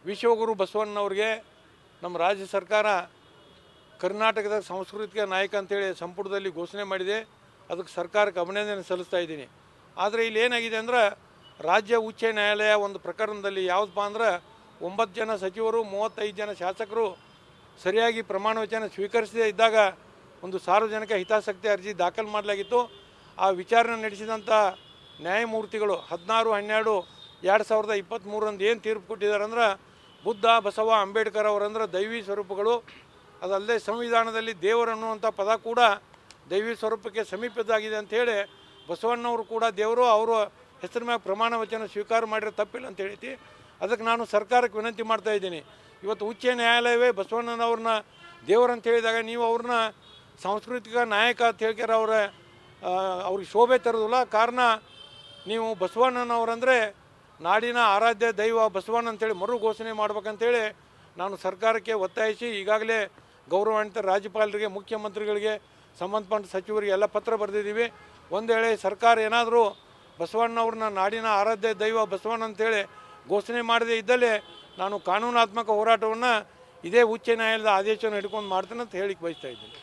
ವಿಶ್ವಗುರು ಬಸವಣ್ಣನವ್ರಿಗೆ ನಮ್ಮ ರಾಜ್ಯ ಸರ್ಕಾರ ಕರ್ನಾಟಕದ ಸಾಂಸ್ಕೃತಿಕ ನಾಯಕ ಅಂತೇಳಿ ಸಂಪುಟದಲ್ಲಿ ಘೋಷಣೆ ಮಾಡಿದೆ. ಅದಕ್ಕೆ ಸರ್ಕಾರಕ್ಕೆ ಅಭಿನಂದನೆ ಸಲ್ಲಿಸ್ತಾ ಇದ್ದೀನಿ. ಆದರೆ ಇಲ್ಲಿ ಏನಾಗಿದೆ ಅಂದ್ರೆ ರಾಜ್ಯ ಉಚ್ಚ ನ್ಯಾಯಾಲಯ ಒಂದು ಪ್ರಕರಣದಲ್ಲಿ ಯಾವುದಪ್ಪ ಅಂದ್ರೆ 9 ಜನ ಸಚಿವರು 35 ಜನ ಶಾಸಕರು ಸರಿಯಾಗಿ ಪ್ರಮಾಣ ವಚನ ಸ್ವೀಕರಿಸದೇ ಇದ್ದಾಗ ಒಂದು ಸಾರ್ವಜನಿಕ ಹಿತಾಸಕ್ತಿ ಅರ್ಜಿ ದಾಖಲು ಮಾಡಲಾಗಿತ್ತು. ಆ ವಿಚಾರಣೆ ನಡೆಸಿದಂಥ ನ್ಯಾಯಮೂರ್ತಿಗಳು 16/12/2023 ಏನು ತೀರ್ಪು ಕೊಟ್ಟಿದ್ದಾರೆ ಅಂದ್ರೆ ಬುದ್ಧ ಬಸವ ಅಂಬೇಡ್ಕರ್ ಅವರಂದ್ರೆ ದೈವಿ ಸ್ವರೂಪಗಳು. ಅದಲ್ಲದೆ ಸಂವಿಧಾನದಲ್ಲಿ ದೇವರನ್ನುವಂಥ ಪದ ಕೂಡ ದೈವಿ ಸ್ವರೂಪಕ್ಕೆ ಸಮೀಪದಾಗಿದೆ ಅಂಥೇಳಿ ಬಸವಣ್ಣವರು ಕೂಡ ದೇವರು ಅವರ ಹೆಸರು ಮೇಲೆ ಪ್ರಮಾಣ ವಚನ ಸ್ವೀಕಾರ ಮಾಡಿರೋ ತಪ್ಪಿಲ್ಲ ಅಂತ ಹೇಳ್ತಿ. ಅದಕ್ಕೆ ನಾನು ಸರ್ಕಾರಕ್ಕೆ ವಿನಂತಿ ಮಾಡ್ತಾ ಇದ್ದೀನಿ. ಇವತ್ತು ಉಚ್ಚ ನ್ಯಾಯಾಲಯವೇ ಬಸವಣ್ಣನವ್ರನ್ನ ದೇವರಂತ ಹೇಳಿದಾಗ ನೀವು ಅವ್ರನ್ನ ಸಾಂಸ್ಕೃತಿಕ ನಾಯಕ ಅಂತ ಹೇಳ್ಕ್ಯಾರ ಅವ್ರಿಗೆ ಶೋಭೆ ತರೋದಿಲ್ಲ. ಕಾರಣ ನೀವು ಬಸವಣ್ಣನವರಂದರೆ ನಾಡಿನ ಆರಾಧ್ಯ ದೈವ ಬಸವಣ್ಣ ಅಂತೇಳಿ ಮರು ಘೋಷಣೆ ಮಾಡ್ಬೇಕಂತೇಳಿ ನಾನು ಸರ್ಕಾರಕ್ಕೆ ಒತ್ತಾಯಿಸಿ ಈಗಾಗಲೇ ಗೌರವಾನ್ವಿತ ರಾಜ್ಯಪಾಲರಿಗೆ, ಮುಖ್ಯಮಂತ್ರಿಗಳಿಗೆ, ಸಂಬಂಧಪಟ್ಟ ಸಚಿವರಿಗೆ ಎಲ್ಲ ಪತ್ರ ಬರೆದಿದ್ದೀವಿ. ಒಂದು ವೇಳೆ ಸರ್ಕಾರ ಏನಾದರೂ ಬಸವಣ್ಣವ್ರನ್ನ ನಾಡಿನ ಆರಾಧ್ಯ ದೈವ ಬಸವಣ್ಣ ಅಂತೇಳಿ ಘೋಷಣೆ ಮಾಡದೇ ಇದ್ದಲ್ಲಿ ನಾನು ಕಾನೂನಾತ್ಮಕ ಹೋರಾಟವನ್ನು ಇದೇ ಉಚ್ಚ ನ್ಯಾಯಾಲಯದ ಆದೇಶವನ್ನು ಹಿಡ್ಕೊಂಡು ಮಾಡ್ತೇನೆ ಅಂತ ಹೇಳಿಕ್ಕೆ ಬಯಸ್ತಾ ಇದ್ದೀನಿ.